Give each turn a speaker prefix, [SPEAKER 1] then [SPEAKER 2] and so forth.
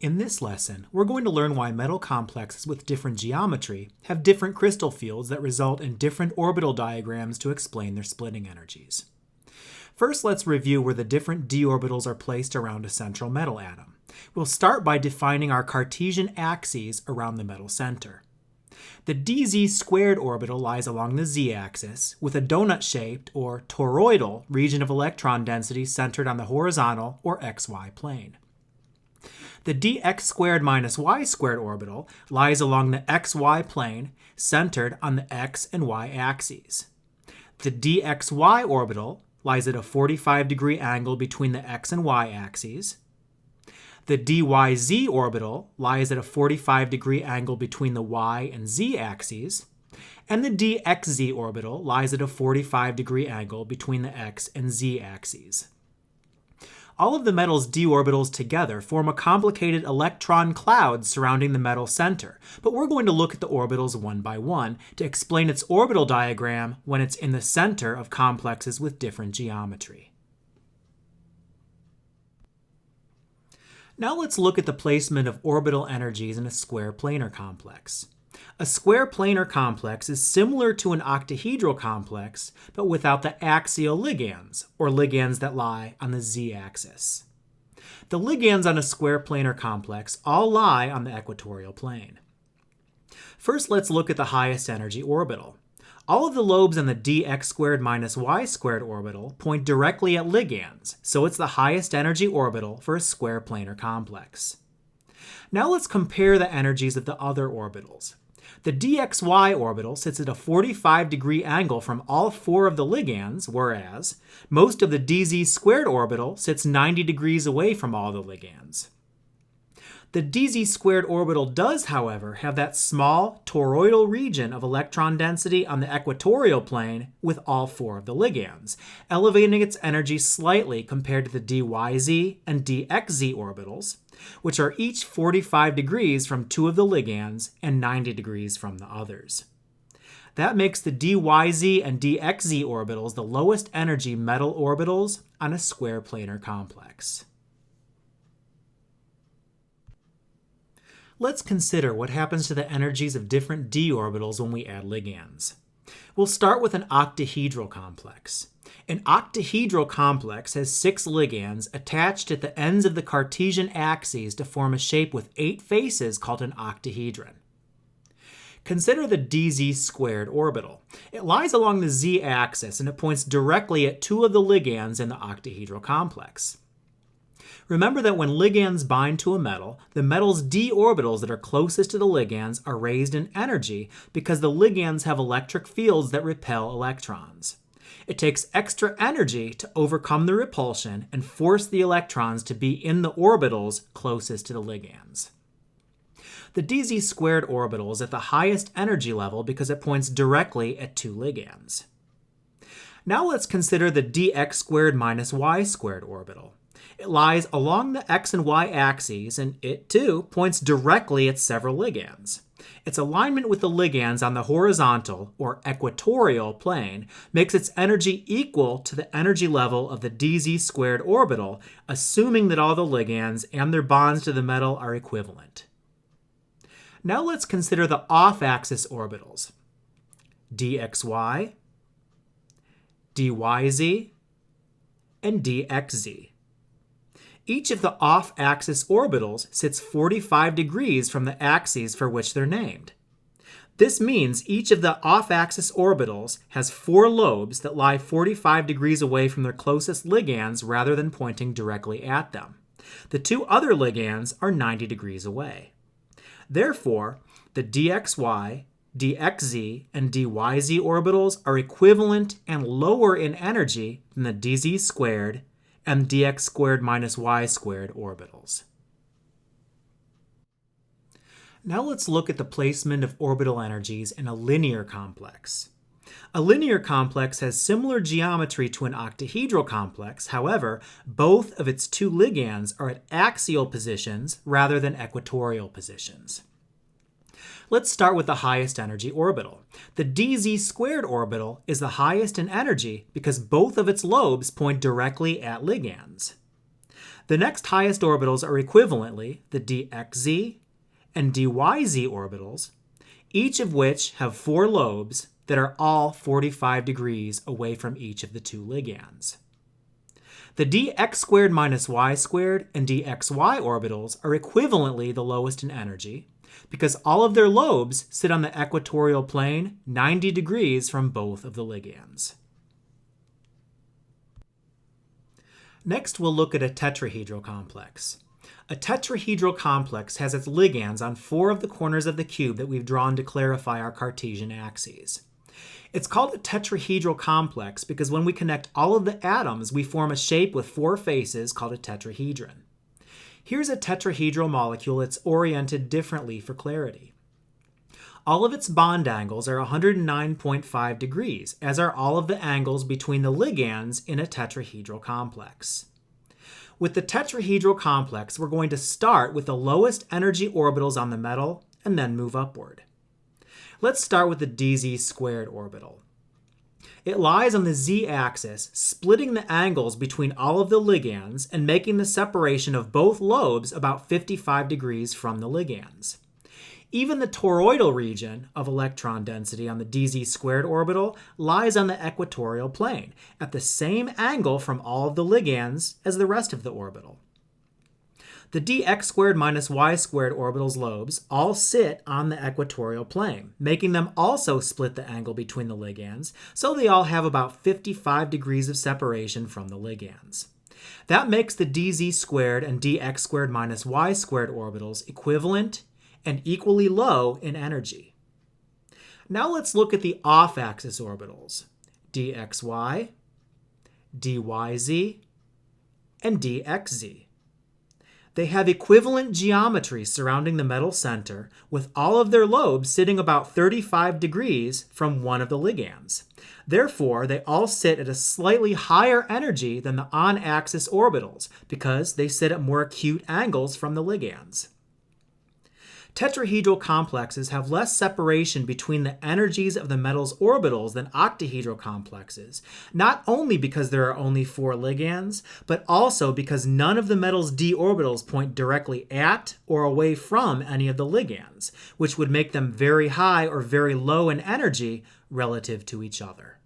[SPEAKER 1] In this lesson, we're going to learn why metal complexes with different geometry have different crystal fields that result in different orbital diagrams to explain their splitting energies. First, let's review where the different d orbitals are placed around a central metal atom. We'll start by defining our Cartesian axes around the metal center. The dz squared orbital lies along the z-axis with a donut-shaped or toroidal region of electron density centered on the horizontal or xy plane. The dx squared minus y squared orbital lies along the xy plane centered on the x and y axes. The dxy orbital lies at a 45-degree angle between the x and y axes. The dyz orbital lies at a 45-degree angle between the y and z axes. And the dxz orbital lies at a 45-degree angle between the x and z axes. All of the metal's d orbitals together form a complicated electron cloud surrounding the metal center, but we're going to look at the orbitals one by one to explain its orbital diagram when it's in the center of complexes with different geometry. Now let's look at the placement of orbital energies in a square planar complex. A square planar complex is similar to an octahedral complex, but without the axial ligands, or ligands that lie on the z-axis. The ligands on a square planar complex all lie on the equatorial plane. First, let's look at the highest energy orbital. All of the lobes on the dx squared minus y squared orbital point directly at ligands, so it's the highest energy orbital for a square planar complex. Now let's compare the energies of the other orbitals. The dxy orbital sits at a 45-degree angle from all four of the ligands, whereas most of the dz squared orbital sits 90 degrees away from all the ligands. The dz squared orbital does, however, have that small toroidal region of electron density on the equatorial plane with all four of the ligands, elevating its energy slightly compared to the dyz and dxz orbitals, which are each 45 degrees from two of the ligands and 90 degrees from the others. That makes the dyz and dxz orbitals the lowest energy metal orbitals on a square planar complex. Let's consider what happens to the energies of different d orbitals when we add ligands. We'll start with an octahedral complex. An octahedral complex has 6 ligands attached at the ends of the Cartesian axes to form a shape with 8 faces called an octahedron. Consider the dz squared orbital. It lies along the z-axis and it points directly at 2 of the ligands in the octahedral complex. Remember that when ligands bind to a metal, the metal's d orbitals that are closest to the ligands are raised in energy because the ligands have electric fields that repel electrons. It takes extra energy to overcome the repulsion and force the electrons to be in the orbitals closest to the ligands. The dz squared orbital is at the highest energy level because it points directly at 2 ligands. Now let's consider the dx squared minus y squared orbital. It lies along the x and y axes, and it too points directly at several ligands. Its alignment with the ligands on the horizontal or equatorial plane makes its energy equal to the energy level of the dz squared orbital, assuming that all the ligands and their bonds to the metal are equivalent. Now let's consider the off-axis orbitals. dxy, dyz, and dxz. Each of the off-axis orbitals sits 45 degrees from the axes for which they're named. This means each of the off-axis orbitals has 4 lobes that lie 45 degrees away from their closest ligands rather than pointing directly at them. The 2 other ligands are 90 degrees away. Therefore, the dxy, dxz, and dyz orbitals are equivalent and lower in energy than the dz squared and dx squared minus y squared orbitals. Now let's look at the placement of orbital energies in a linear complex. A linear complex has similar geometry to an octahedral complex. However, both of its 2 ligands are at axial positions rather than equatorial positions. Let's start with the highest energy orbital. The dz squared orbital is the highest in energy because both of its lobes point directly at ligands. The next highest orbitals are equivalently the dxz and dyz orbitals, each of which have 4 lobes that are all 45 degrees away from each of the 2 ligands. The dx squared minus y squared and dxy orbitals are equivalently the lowest in energy because all of their lobes sit on the equatorial plane 90 degrees from both of the ligands. Next, we'll look at a tetrahedral complex. A tetrahedral complex has its ligands on 4 of the corners of the cube that we've drawn to clarify our Cartesian axes. It's called a tetrahedral complex because when we connect all of the atoms, we form a shape with 4 faces called a tetrahedron. Here's a tetrahedral molecule that's oriented differently for clarity. All of its bond angles are 109.5 degrees, as are all of the angles between the ligands in a tetrahedral complex. With the tetrahedral complex, we're going to start with the lowest energy orbitals on the metal and then move upward. Let's start with the dz squared orbital. It lies on the z-axis, splitting the angles between all of the ligands and making the separation of both lobes about 55 degrees from the ligands. Even the toroidal region of electron density on the dz squared orbital lies on the equatorial plane, at the same angle from all of the ligands as the rest of the orbital. The dx squared minus y squared orbital's lobes all sit on the equatorial plane, making them also split the angle between the ligands, so they all have about 55 degrees of separation from the ligands. That makes the dz squared and dx squared minus y squared orbitals equivalent and equally low in energy. Now let's look at the off-axis orbitals, dxy, dyz, and dxz. They have equivalent geometry surrounding the metal center, with all of their lobes sitting about 35 degrees from one of the ligands. Therefore, they all sit at a slightly higher energy than the on-axis orbitals because they sit at more acute angles from the ligands. Tetrahedral complexes have less separation between the energies of the metal's orbitals than octahedral complexes, not only because there are only 4 ligands, but also because none of the metal's d orbitals point directly at or away from any of the ligands, which would make them very high or very low in energy relative to each other.